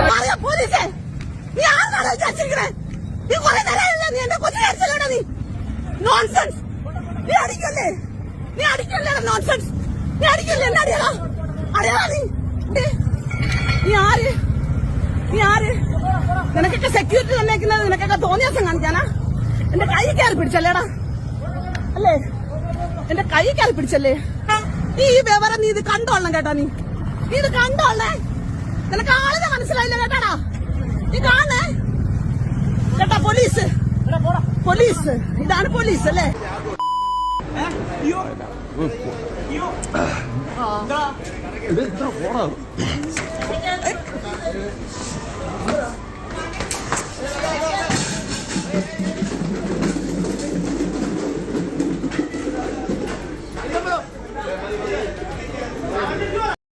പോലീസേ, നീ ആരാണ് വിചാരിച്ചിരിക്കണേ? നീ കുറെ നേരമല്ല നീ എന്റെ കൊച്ചിനെ അടിച്ചല്ലേടാ നീ. നോൺസെൻസ്. നീ അടിക്കല്ലേ നോൺസെൻസ്. നീ അടിക്കല്ലേ എന്നെ അടിയടാ നീ. നീ ആര്? നിനക്കൊക്കെ സെക്യൂരിറ്റി തന്നേക്കുന്നത് നിനക്കൊക്കെ തോന്നിയാസം കാണിക്കാനാ? എന്റെ കൈ കയറി പിടിച്ചല്ലേടാ അല്ലേ? എന്റെ കൈ കയറി പിടിച്ചല്ലേ? നീ ഈ വിവരം നീ ഇത് കണ്ടോളണം കേട്ടോ. നീ ഇത് കണ്ടോളണേ. നിനക്ക് ആളിനെ മനസ്സിലായില്ല കേട്ടാടാ. നീ കാണേ കേട്ടാ. പോലീസ് ഇതാണ് പോലീസ് അല്ലേ?